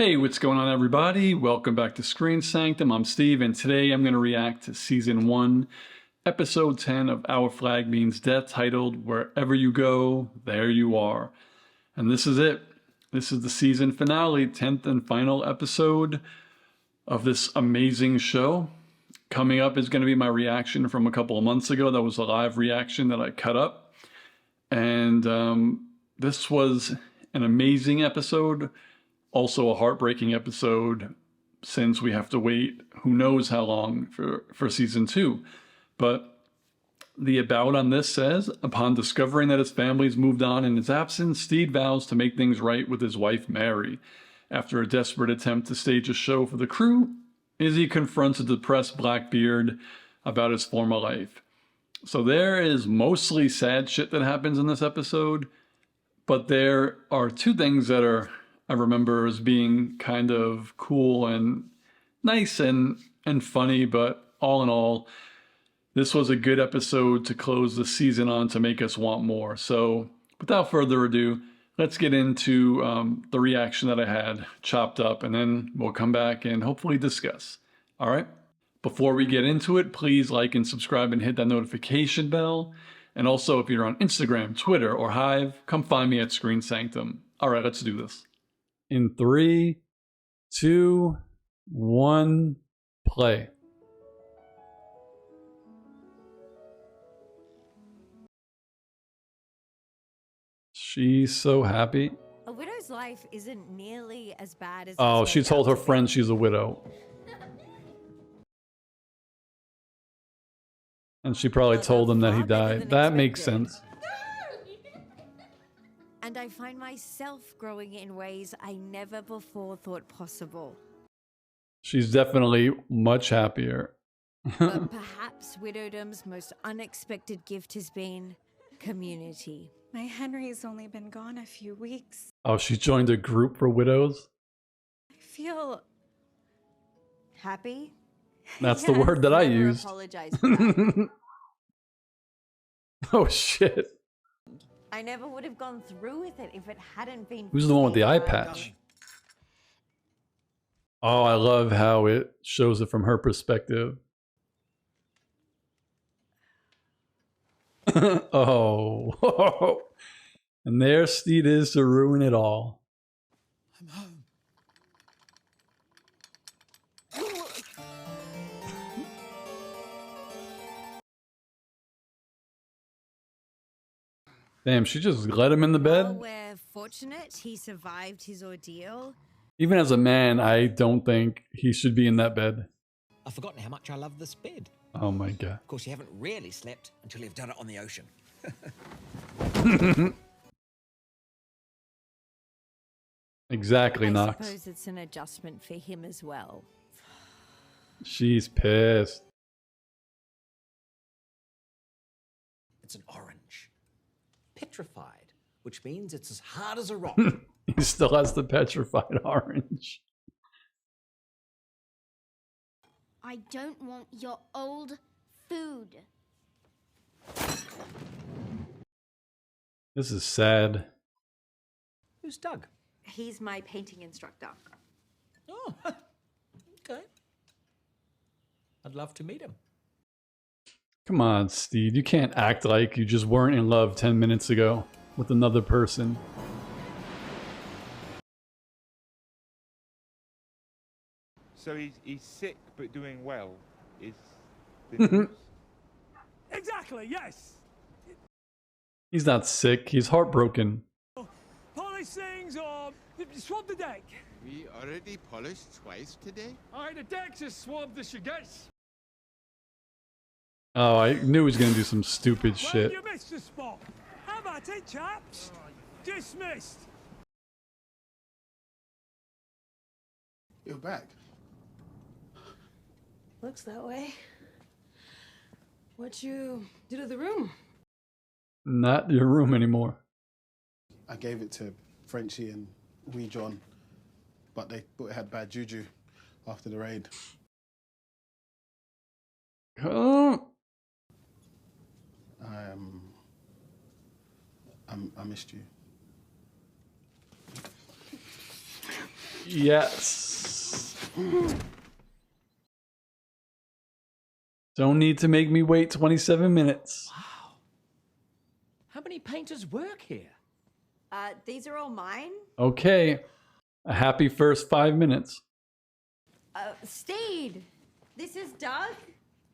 Hey, what's going on, everybody? Welcome back to Screen Sanctum. I'm Steve, and today I'm going to react to Season 1, Episode 10 of Our Flag Means Death, titled Wherever You Go, There You Are. And this is it. This is the season finale, 10th and final episode of this amazing show. Coming up is going to be my reaction from a couple of months ago. That was a live reaction that I cut up. And this was an amazing episode. Also a heartbreaking episode, since we have to wait who knows how long for season 2. But the about on this says, upon discovering that his family's moved on in his absence, Steed vows to make things right with his wife Mary. After a desperate attempt to stage a show for the crew, Izzy confronts a depressed Blackbeard about his former life. So there is mostly sad shit that happens in this episode, but there are two things that I remember as being kind of cool and nice and funny, but all in all, this was a good episode to close the season on to make us want more. So without further ado, let's get into the reaction that I had chopped up, and then we'll come back and hopefully discuss. All right? Before we get into it, please like and subscribe and hit that notification bell. And also, if you're on Instagram, Twitter, or Hive, come find me at Screen Sanctum. All right, let's do this. In 3, 2, 1, play. She's so happy. A widow's life isn't nearly as bad as... Oh, she told her friend she's a widow. And she probably told him that he died. That makes sense. And I find myself growing in ways I never before thought possible. She's definitely much happier. But perhaps widowdom's most unexpected gift has been community. My Henry's only been gone a few weeks. Oh, she joined a group for widows? I feel... Happy? That's the word that I Never used. apologize for that. Oh, shit. I never would have gone through with it if it hadn't been... Who's the one with the eye patch? Oh, I love how it shows it from her perspective. Oh. And there Steed is to ruin it all. I'm home. Damn, she just let him in the Well, bed? we're fortunate he survived his ordeal. Even as a man, I don't think he should be in that bed. I've forgotten how much I love this bed. Oh my god. Of course, you haven't really slept until you've done it on the ocean. Exactly, I Knox. suppose it's an adjustment for him as well. She's pissed. It's an orange. Petrified, which means it's as hard as a rock. He still has the petrified orange. I don't want your old food. This is sad. Who's Doug? He's my painting instructor. Oh, okay. I'd love to meet him. Come on, Steve. You can't act like you just weren't in love 10 minutes ago with another person. So he's sick but doing well, is the news? Exactly, yes. He's not sick. He's heartbroken. Polish things or swab the deck. We already polished twice today? Aye, the deck's as swabbed as she gets. Oh, I knew he was going to do some stupid Well, shit. you missed the spot. How about it, chaps? Dismissed. You're back. Looks that way. What you do to the room? Not your room anymore. I gave it to Frenchie and Wee John, but they thought it had bad juju after the raid. Oh. I missed you. Yes. Don't need to make me wait 27 minutes. Wow. How many painters work here? These are all mine. Okay. A happy first 5 minutes. Steed, this is Doug.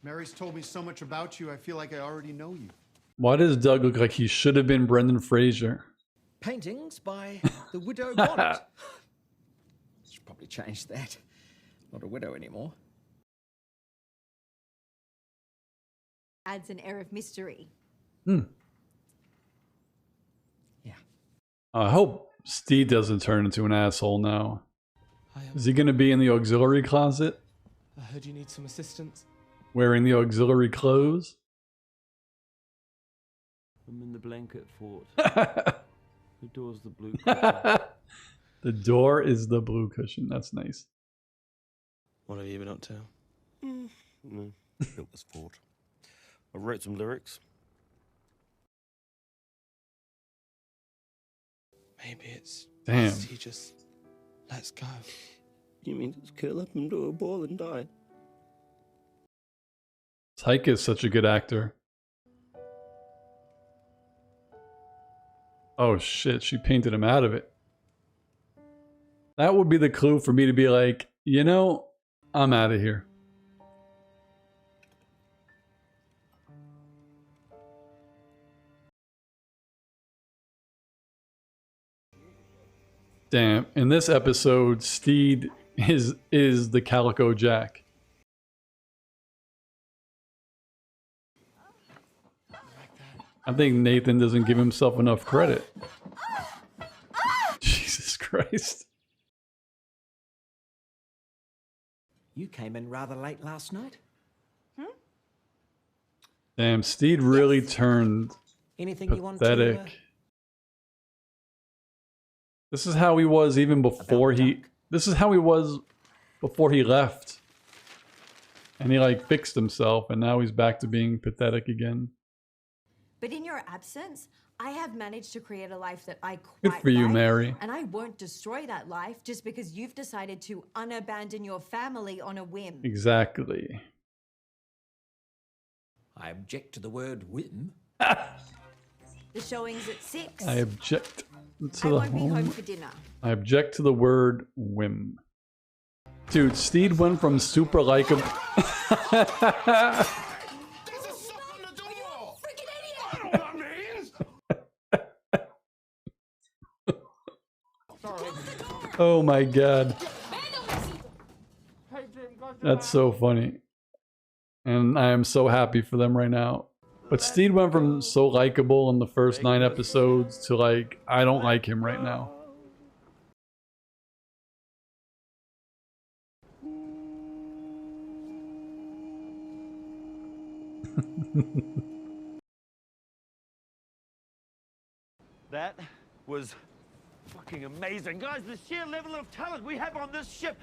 Mary's told me so much about you, I feel like I already know you. Why does Doug look like he should have been Brendan Fraser? Paintings by the widow Bonnet. Should probably change that. Not a widow anymore. Adds an air of mystery. Yeah. I hope Steve doesn't turn into an asshole now. Is he going to be in the auxiliary closet? I heard you need some assistance. Wearing the auxiliary clothes? I'm in the blanket fort. The door's the blue cushion. The door is the blue cushion. That's nice. What have you been up to? No, built this fort. I wrote some lyrics. Maybe it's Damn. He just lets go. You mean just curl up into a ball and die? Taika is such a good actor. Oh shit, she painted him out of it. That would be the clue for me to be like, you know, I'm out of here. Damn, in this episode, Steed is the Calico Jack. I think Nathan doesn't give himself enough credit. Jesus Christ. You came in rather late last night. Damn, Steed really turned Anything you want to... pathetic. This is how he was even before he... This is how he was before he left. And he like fixed himself and now he's back to being pathetic again. But in your absence, I have managed to create a life that I quite Good for you, like, Mary. and I won't destroy that life just because you've decided to unabandon your family on a whim. Exactly. I object to the word whim. The showing's at 6. I object to I the won't be home for dinner. I object to the word whim. Dude, Steed went from super likable. Oh my god. That's so funny. And I am so happy for them right now. But Steed went from so likable in the first 9 episodes to like, I don't like him right now. That was fucking amazing. Guys, the sheer level of talent we have on this ship.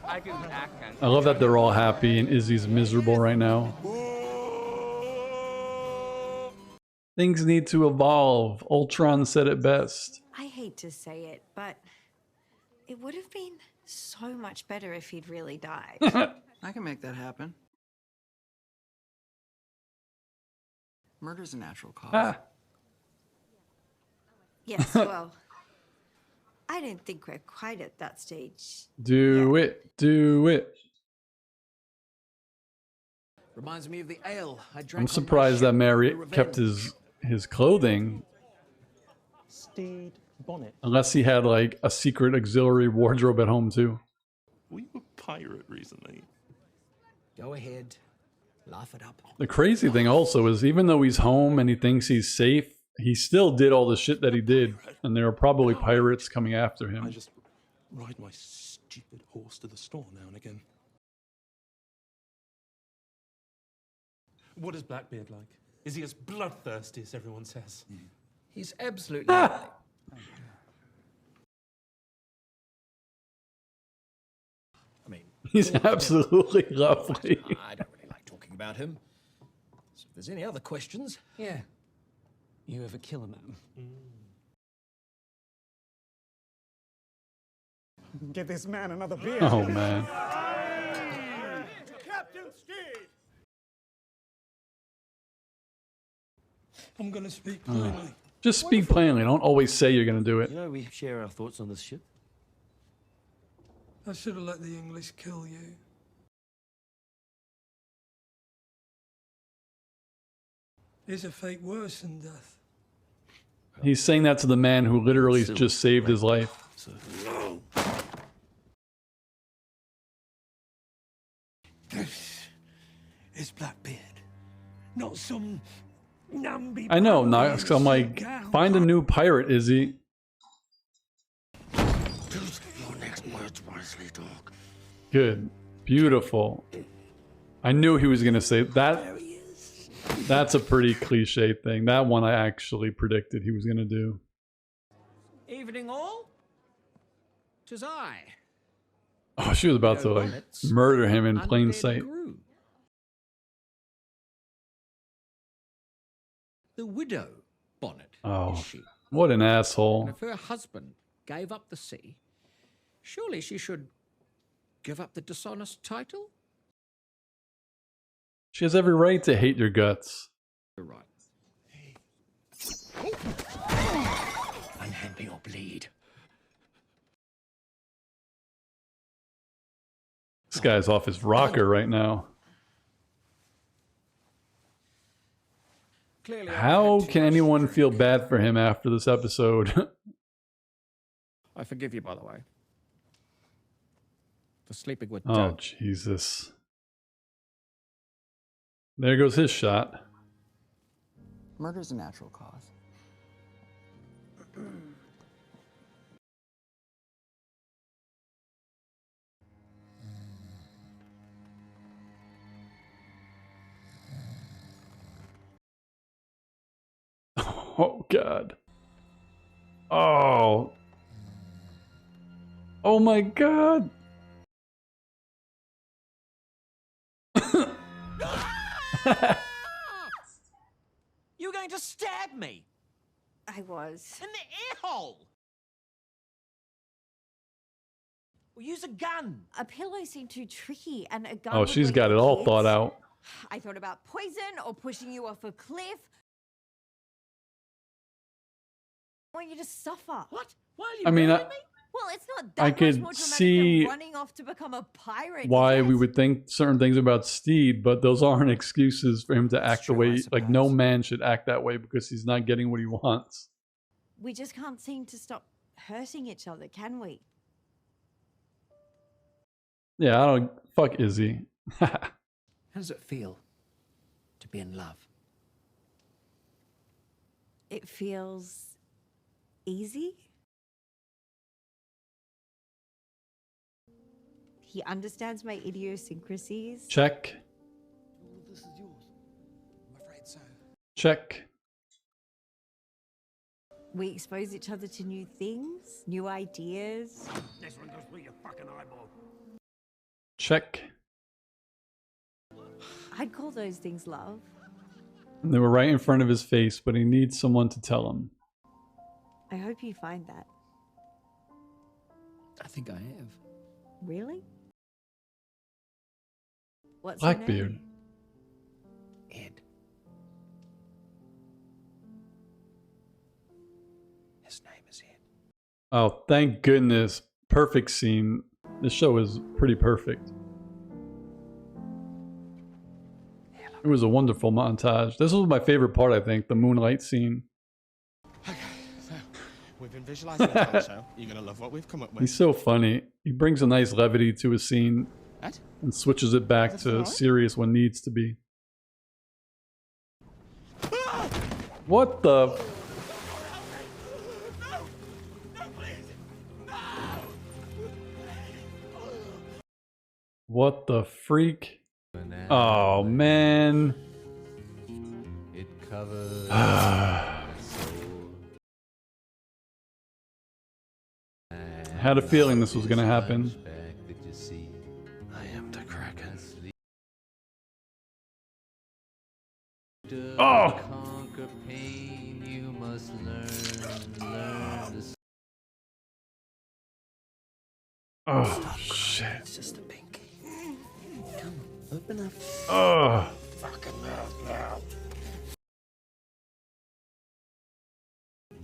I can act. I love that they're all happy and Izzy's miserable right now. Things need to evolve. Ultron said it best. I hate to say it, but it would have been so much better if he'd really died. I can make that happen. Murder's a natural cause. Yes, well, I don't think we're quite at that stage. Do it. Do it. Reminds me of the ale I drank. I'm surprised that Mary kept his clothing. Steed Bonnet. Unless he had like a secret auxiliary wardrobe at home too. Were you a pirate recently? Go ahead. Laugh it up. The crazy thing also is even though he's home and he thinks he's safe, he still did all the shit that he did. And there are probably pirates coming after him. I just ride my stupid horse to the store now and again. What is Blackbeard like? Is he as bloodthirsty as everyone says? He's absolutely lovely. I mean, He's absolutely lovely. I don't really like talking about him. So if there's any other questions, Yeah. You ever kill a man? Give this man another beer. Oh man. Captain Steed! I'm gonna speak plainly. Just speak plainly. Don't always say you're gonna do it. You know, we share our thoughts on this ship. I should have let the English kill you. Is a fate worse than death? He's saying that to the man who literally just saved his life. This is Blackbeard, not some namby. I know, Knox. I'm like, find a new pirate, Izzy. Choose your next words wisely, dog. Good. Beautiful. I knew he was gonna say that. That's a pretty cliche thing. That one I actually predicted he was gonna do. Evening all. 'Tis I. Oh, she was about to like murder him in plain sight. The widow Bonnet. Oh, Is she? what an And asshole. if her husband gave up the sea, surely she should give up the dishonest title? She has every right to hate your guts. You're right. Unhand me or bleed. This guy's off his rocker right now. Clearly, How can anyone feel bad for him after this episode? I forgive you, by the way, for sleeping with Oh, Doug. Jesus. There goes his shot. Murder's a natural cause. Oh, God. Oh. Oh, my God. You were going to stab me I was. in the ear hole. Or use a gun. A pillow seemed too tricky, and a gun. Oh, would she's wake got the it all kids. thought out. I thought about poison or pushing you off a cliff. I want you to suffer. What? Why are you I mean, murdering me? Well, it's not that I much could more dramatic see than running off to become a pirate. why is we it? would think certain things about Steed, but those aren't excuses for him to act the way, like, no man should act that way because he's not getting what he wants. We just can't seem to stop hurting each other, can we? Yeah, I don't. Fuck Izzy. How does it feel to be in love? It feels easy. He understands my idiosyncrasies. Check. All of this is yours. I'm afraid so. Check. We expose each other to new things, new ideas. This one goes through your fucking eyeball. Check. I'd call those things love. And they were right in front of his face, but he needs someone to tell him. I hope you find that. I think I have. Really? What's your Blackbeard. name? Ed. His name is Ed. Oh, thank goodness. Perfect scene. This show is pretty perfect. It was a wonderful montage. This was my favorite part, I think, the moonlight scene. Okay, so we've been visualizing the whole show. You're gonna love what we've come up with. He's so funny. He brings a nice levity to his scene Ed? and switches it back Is to everything all right? serious when needs to be. What the? What the freak? Oh man. It covers Had a feeling this was gonna happen. I am the Kraken. Oh! Conquer pain, you must learn Oh shit. It's just a pinky. Come on, open up. Oh. Fucking mouth now.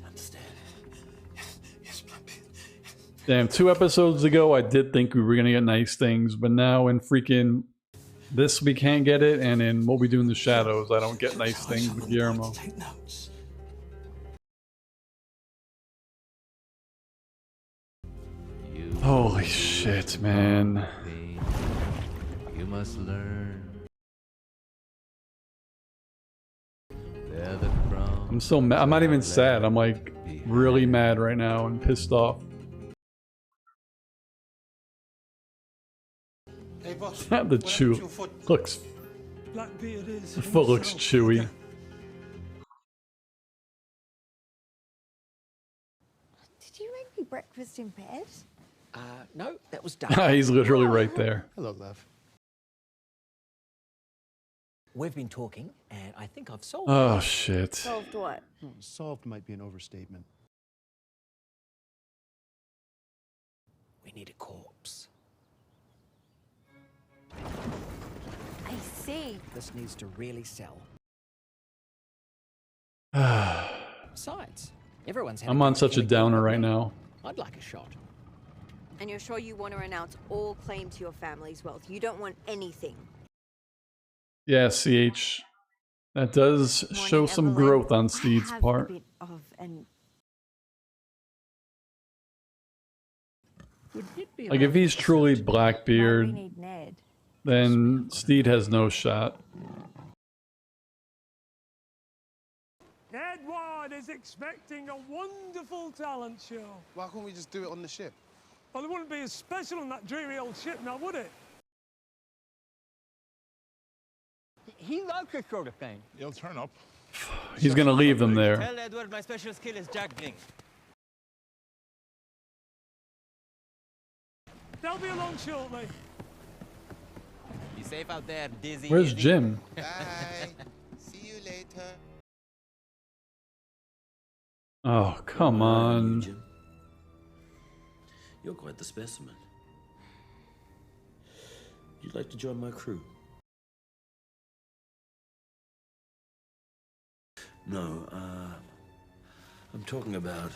Understand? Yes, puppy. Damn, 2 episodes ago I did think we were gonna get nice things, but now in freaking this we can't get it, and in What We Do in the Shadows I don't get nice things with Guillermo. Take notes. Holy shit, man. You must learn. They're the crumbs. I'm so mad. I'm not even sad. I'm like really mad right now and pissed off. Hey, boss. The chew looks. Blackbeard is. The foot looks chewy. Did you make me breakfast in bed? No, that was done. He's literally right there. Hello, love. We've been talking, and I think I've solved Oh it. shit. Solved what? Oh, solved might be an overstatement. We need a corpse. I see. This needs to really sell. Besides, everyone's had I'm on such a downer right now. I'd like a shot. And you're sure you want to renounce all claim to your family's wealth? You don't want anything? Yeah, CH. That does show some growth on Steed's part. A bit of an... Like if he's truly Now we Blackbeard, need Ned. then Steed has no shot. Edward is expecting a wonderful talent show. Why can't we just do it on the ship? Well, it wouldn't be as special on that dreary old ship now, would it? He likes this sort of thing. He'll turn up. He's gonna leave them there. Tell Edward my special skill is juggling. They'll be along shortly. Be safe out there, Dizzy. Where's Jim? Bye. See you later. Oh, come on. You're quite the specimen. You'd like to join my crew? No, I'm talking about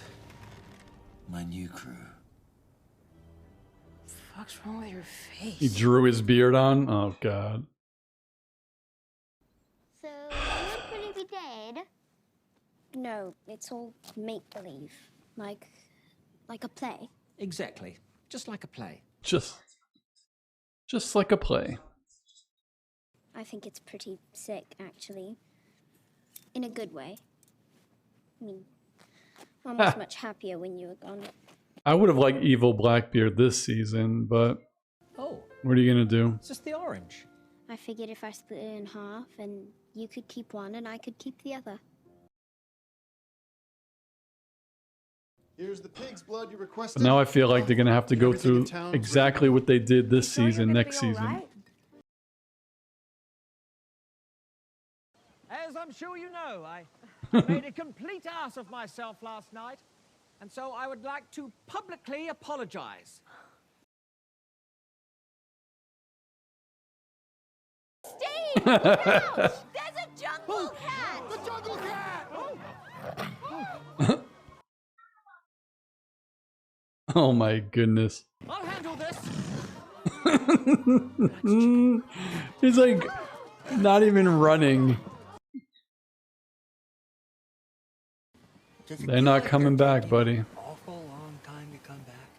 my new crew. What's wrong with your face? He drew his beard on? Oh, God. So, you're going to be dead? No, it's all make-believe. Like a play. Exactly. Just like a play. Just like a play. I think it's pretty sick, actually. In a good way. I mean, Mom was much happier when you were gone. I would have liked evil Blackbeard this season, but Oh, what are you gonna do? it's just the orange. I figured if I split it in half, and you could keep one and I could keep the other. Here's the pig's blood you requested. But now I feel like they're gonna have to go through exactly what they did this season, next season. As I'm sure you know, I made a complete ass of myself last night, and so I would like to publicly apologize. Steve! Look out! There's a jungle cat! The jungle cat! Oh my goodness. I'll handle this. He's like not even running. They're not coming back, buddy. Awful long time to come back.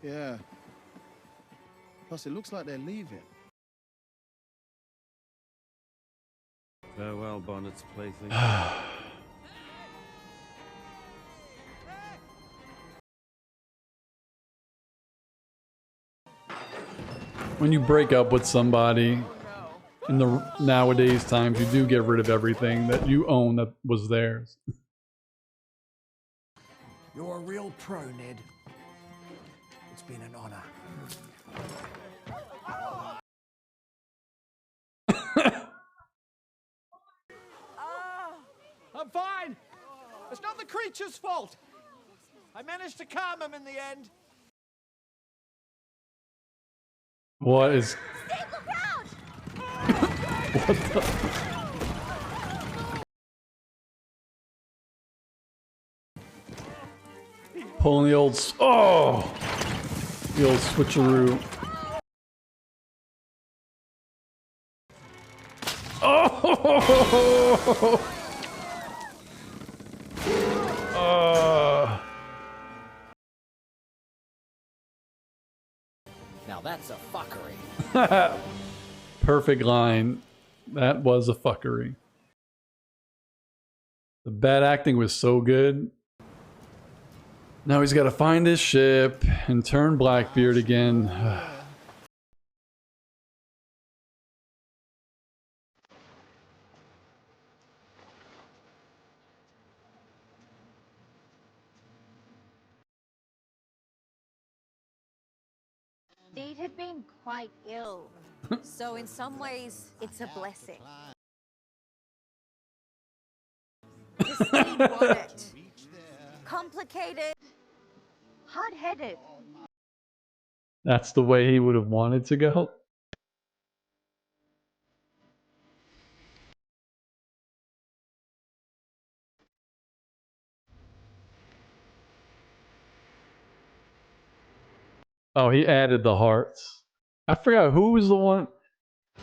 Yeah. Plus, it looks like they're leaving. Farewell, Bonnet's plaything. When you break up with somebody in the nowadays times, you do get rid of everything that you own that was theirs. You're a real pro, Ned. It's been an honor. I'm fine. It's not the creature's fault. I managed to calm him in the end. What is... What the... Pulling the old... Oh! The old switcheroo. Oh! Now that's a fuckery. Perfect line. That was a fuckery. The bad acting was so good. Now he's got to find his ship and turn Blackbeard again. Steed had been quite ill, so in some ways, it's a blessing. The Steed won it. Complicated, hard-headed. That's the way he would have wanted to go. Oh, he added the hearts. I forgot who was the one.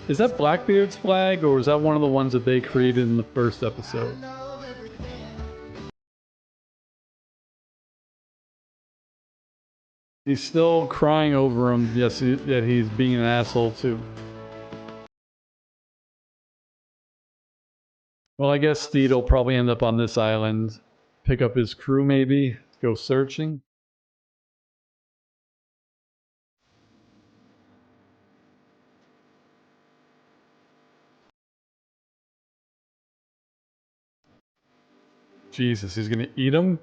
Is that Blackbeard's flag, or was that one of the ones that they created in the first episode? He's still crying over him. Yes, that he's being an asshole too. Well, I guess Steed will probably end up on this island, pick up his crew maybe, go searching. Jesus, he's gonna eat him?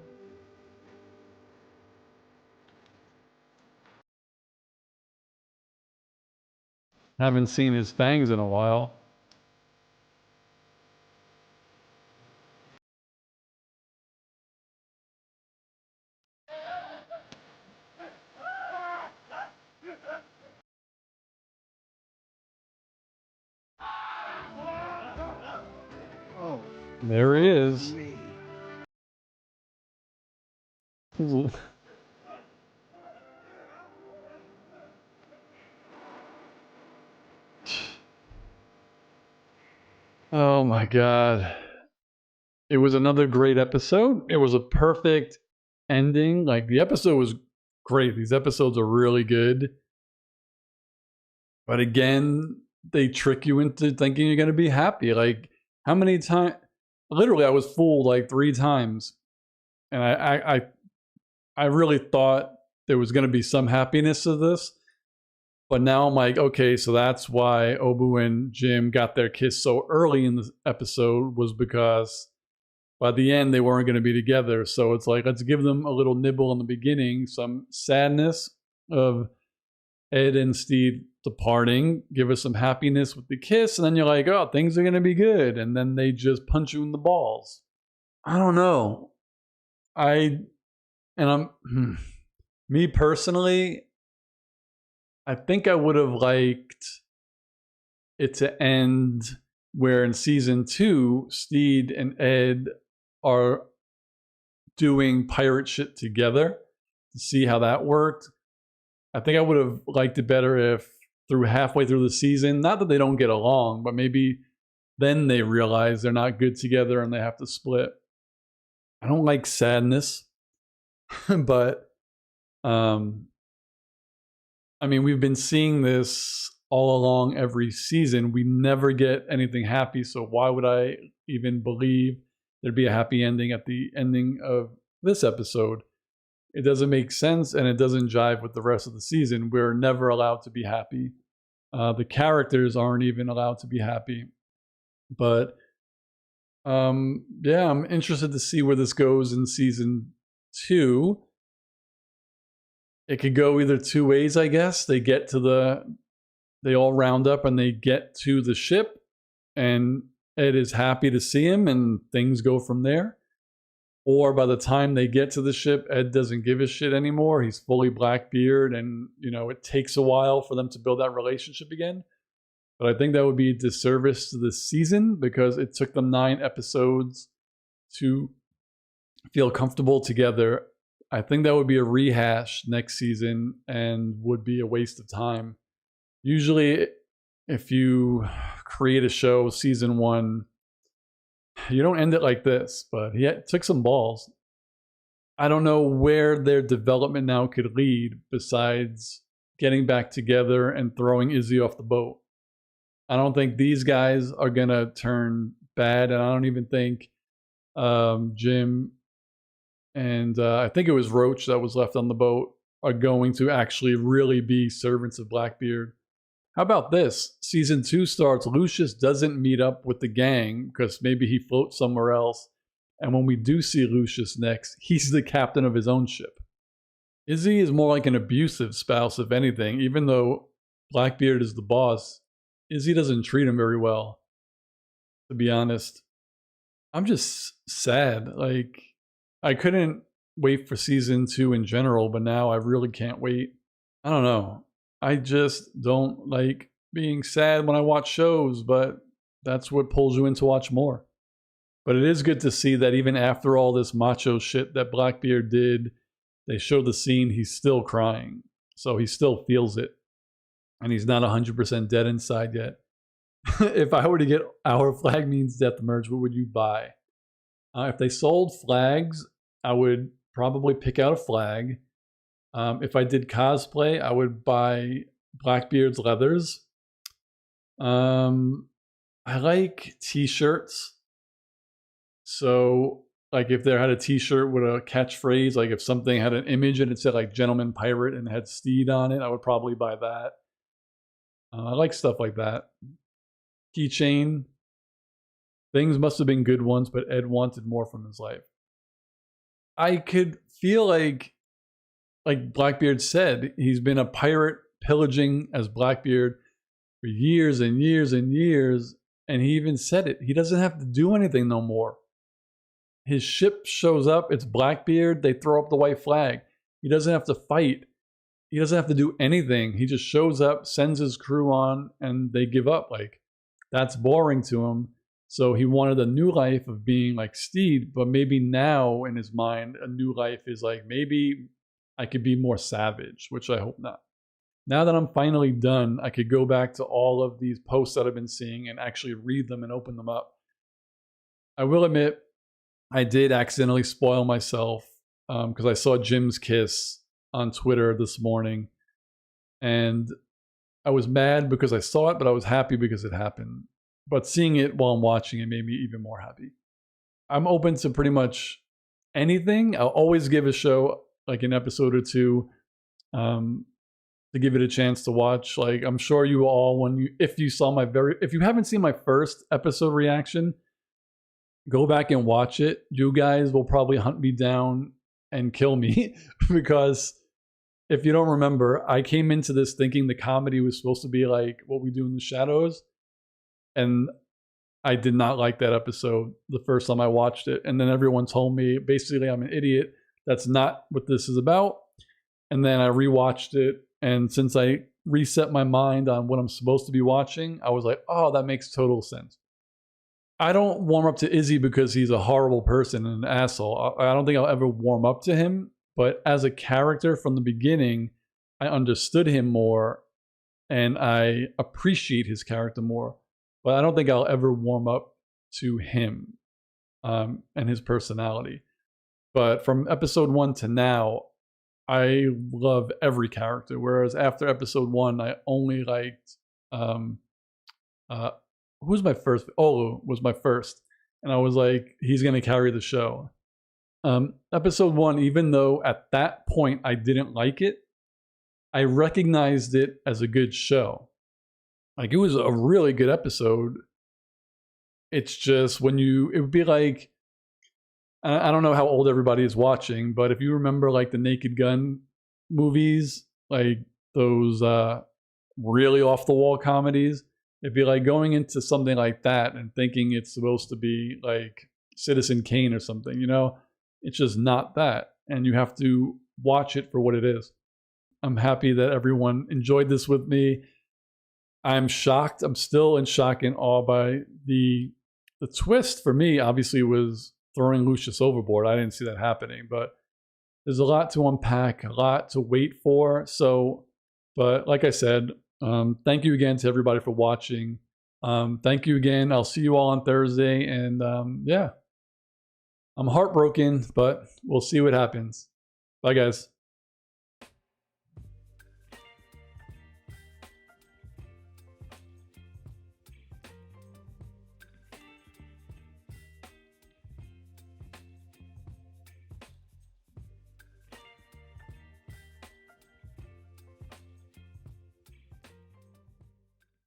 Haven't seen his fangs in a while. Oh. There he is. Oh my god. It was another great episode. It was a perfect ending. Like, the episode was great. These episodes are really good. But again, they trick you into thinking you're going to be happy. Like, how many times? Literally, I was fooled like 3 times. And I really thought there was going to be some happiness to this. But now I'm like, okay, so that's why Obu and Jim got their kiss so early in the episode, was because by the end they weren't going to be together. So it's like, let's give them a little nibble in the beginning, some sadness of Ed and Steed departing, give us some happiness with the kiss, and then you're like, oh, things are going to be good. And then they just punch you in the balls. I don't know. Me personally, I think I would have liked it to end where in season 2, Steed and Ed are doing pirate shit together to see how that worked. I think I would have liked it better if halfway through the season, not that they don't get along, but maybe then they realize they're not good together and they have to split. I don't like sadness, but I mean, we've been seeing this all along every season. We never get anything happy, so why would I even believe there'd be a happy ending at the ending of this episode? It doesn't make sense, and it doesn't jive with the rest of the season. We're never allowed to be happy. The characters aren't even allowed to be happy. But yeah, I'm interested to see where this goes in season 2. It could go either 2 ways, I guess. They all round up and they get to the ship, and Ed is happy to see him, and things go from there. or by the time they get to the ship, Ed doesn't give a shit anymore. He's fully Blackbeard, and it takes a while for them to build that relationship again. But I think that would be a disservice to this season because it took them 9 episodes to feel comfortable together. I think that would be a rehash next season and would be a waste of time. Usually, if you create a show, season 1, you don't end it like this, but he took some balls. I don't know where their development now could lead besides getting back together and throwing Izzy off the boat. I don't think these guys are going to turn bad, and I don't even think Jim and I think it was Roach that was left on the boat are going to actually really be servants of Blackbeard. How about this? Season 2 starts, Lucius doesn't meet up with the gang because maybe he floats somewhere else. And when we do see Lucius next, he's the captain of his own ship. Izzy is more like an abusive spouse, if anything. Even though Blackbeard is the boss, Izzy doesn't treat him very well, to be honest. I'm just sad. Like, I couldn't wait for season 2 in general, but now I really can't wait. I don't know. I just don't like being sad when I watch shows, but that's what pulls you in to watch more. But it is good to see that even after all this macho shit that Blackbeard did, they show the scene, he's still crying. So he still feels it. And he's not 100% dead inside yet. If I were to get Our Flag Means Death merch, what would you buy? If they sold flags, I would probably pick out a flag. If I did cosplay, I would buy Blackbeard's leathers. I like t-shirts. So, like if there had a t-shirt with a catchphrase, like if something had an image and it said like Gentleman Pirate and had Steed on it, I would probably buy that. I like stuff like that. Keychain. Things must have been good ones, but Ed wanted more from his life. I could feel like Blackbeard said, he's been a pirate pillaging as Blackbeard for years and years and years. And he even said it. He doesn't have to do anything no more. His ship shows up. It's Blackbeard. They throw up the white flag. He doesn't have to fight. He doesn't have to do anything. He just shows up, sends his crew on, and they give up. Like, that's boring to him. So he wanted a new life of being like Steed, but maybe now in his mind, a new life is like, maybe I could be more savage, which I hope not. Now that I'm finally done, I could go back to all of these posts that I've been seeing and actually read them and open them up. I will admit, I did accidentally spoil myself because I saw Jim's kiss on Twitter this morning. And I was mad because I saw it, but I was happy because it happened. But seeing it while I'm watching it made me even more happy. I'm open to pretty much anything. I'll always give a show like an episode or two to give it a chance to watch. Like, I'm sure you all, if you haven't seen my first episode reaction, go back and watch it. You guys will probably hunt me down and kill me because if you don't remember, I came into this thinking the comedy was supposed to be like What We Do in the Shadows. And I did not like that episode the first time I watched it. And then everyone told me, basically, I'm an idiot. That's not what this is about. And then I rewatched it. And since I reset my mind on what I'm supposed to be watching, I was like, oh, that makes total sense. I don't warm up to Izzy because he's a horrible person and an asshole. I don't think I'll ever warm up to him. But as a character from the beginning, I understood him more. And I appreciate his character more. But I don't think I'll ever warm up to him and his personality. But from episode 1 to now, I love every character. Whereas after episode 1, I only liked who was my first? Olu was my first, and I was like, he's gonna carry the show. Episode 1, even though at that point I didn't like it, I recognized it as a good show. Like, it was a really good episode. It's just it would be like, I don't know how old everybody is watching, but if you remember like the Naked Gun movies, like those really off the wall comedies, it'd be like going into something like that and thinking it's supposed to be like Citizen Kane or something, you know? It's just not that. And you have to watch it for what it is. I'm happy that everyone enjoyed this with me. I'm shocked. I'm still in shock and awe by the twist for me, obviously, was throwing Lucius overboard. I didn't see that happening, but there's a lot to unpack, a lot to wait for. So, but like I said, thank you again to everybody for watching. Thank you again. I'll see you all on Thursday. And yeah, I'm heartbroken, but we'll see what happens. Bye, guys.